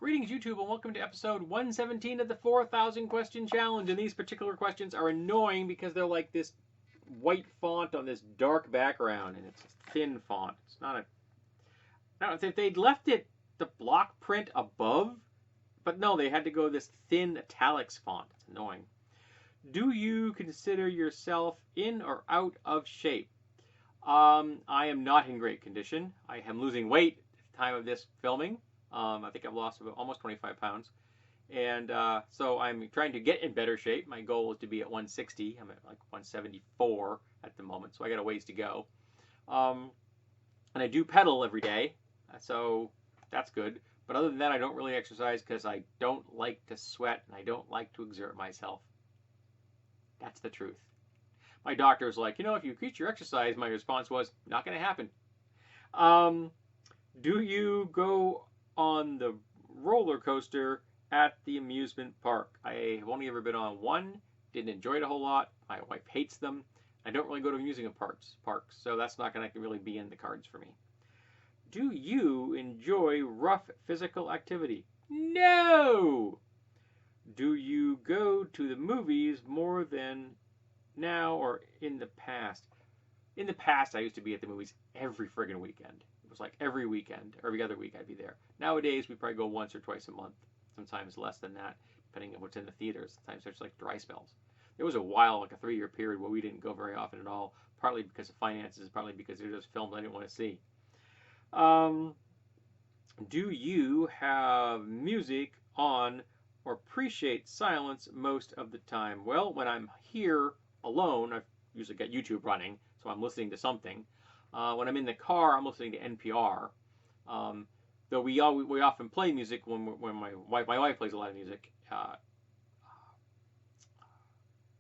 Greetings YouTube and welcome to episode 117 of the 4,000 question challenge. And these particular questions are annoying because they're like this white font on this dark background and it's a thin font. It's not a... Now, if they'd left it the block print above, but no, they had to go this thin italics font. It's annoying. Do you consider yourself in or out of shape? I am not in great condition. I am losing weight at the time of this filming. I think I've lost almost 25 pounds. And so I'm trying to get in better shape. My goal is to be at 160. I'm at like 174 at the moment, so I got a ways to go. And I do pedal every day, so that's good. But other than that, I don't really exercise because I don't like to sweat and I don't like to exert myself. That's the truth. My doctor was like, you know, if you increase your exercise, my response was, not going to happen. Do you go on the roller coaster at the amusement park? I have only ever been on one, didn't enjoy it a whole lot. My wife hates them. I don't really go to amusement parks, so that's not going to really be in the cards for me. Do you enjoy rough physical activity? No! Do you go to the movies more than now or in the past? In the past, I used to be at the movies every friggin' weekend. It was like every weekend, every other week I'd be there. Nowadays, we probably go once or twice a month, sometimes less than that, depending on what's in the theaters. Sometimes there's like dry spells. There was a while, like a 3-year period, where we didn't go very often at all, partly because of finances, partly because they're just films I didn't want to see. Do you have music on or appreciate silence most of the time? Well, when I'm here alone, I've usually got YouTube running, so I'm listening to something. When I'm in the car, I'm listening to NPR. Though we often play music when my wife plays a lot of music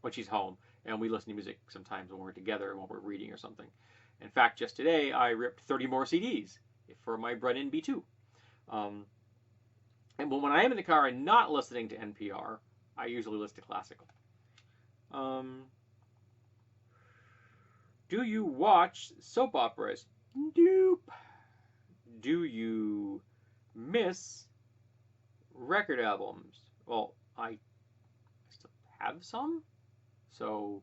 when she's home, and we listen to music sometimes when we're together, when we're reading or something. In fact, just today I ripped 30 more CDs for my Brennan B2. And when I am in the car and not listening to NPR, I usually listen to classical. Do you watch soap operas? Nope. Do you miss record albums? Well, I still have some, so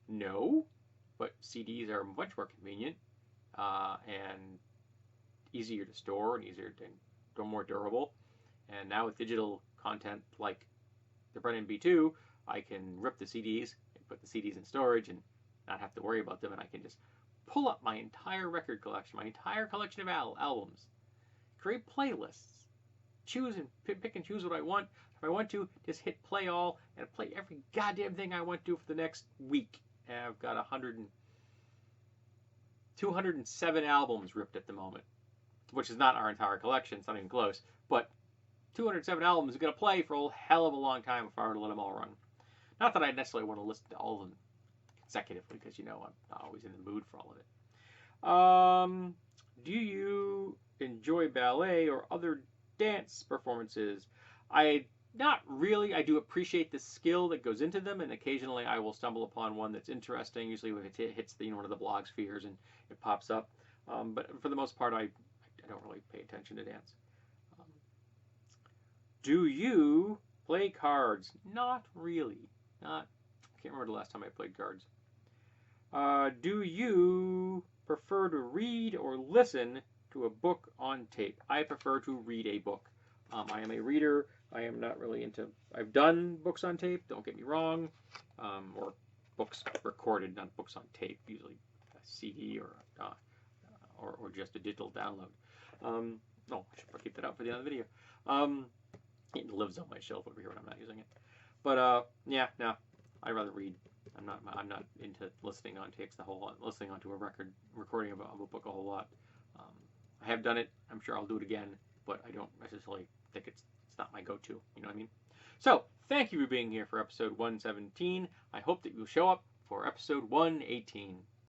no. But CDs are much more convenient and easier to store and more durable. And now with digital content like the Brennan B2, I can rip the CDs and put the CDs in storage and not have to worry about them, and I can just pull up my entire record collection, my entire collection of albums, create playlists, choose and pick and choose what I want. If I want to, just hit play all and play every goddamn thing I want to for the next week. And I've got 207 albums ripped at the moment, which is not our entire collection. It's not even close, but 207 albums is going to play for a hell of a long time if I were to let them all run. Not that I necessarily want to listen to all of them consecutively, because you know I'm not always in the mood for all of it. Do you enjoy ballet or other dance performances? Not really. I do appreciate the skill that goes into them, and occasionally I will stumble upon one that's interesting. Usually when it hits one of the blog spheres and it pops up. But for the most part, I don't really pay attention to dance. Do you play cards? Not really. I can't remember the last time I played cards. Do you prefer to read or listen to a book on tape? I prefer to read a book. I am a reader. I am not really into... I've done books on tape, don't get me wrong, or books recorded, not books on tape, usually a CD or just a digital download. I should keep that out for the other video. It lives on my shelf over here when I'm not using it. But yeah, no, I'd rather read. I'm not into listening on tapes listening onto a recording of a book a whole lot. I have done it. I'm sure I'll do it again, but I don't necessarily think it's not my go-to. You know what I mean? So thank you for being here for episode 117. I hope that you'll show up for episode 118.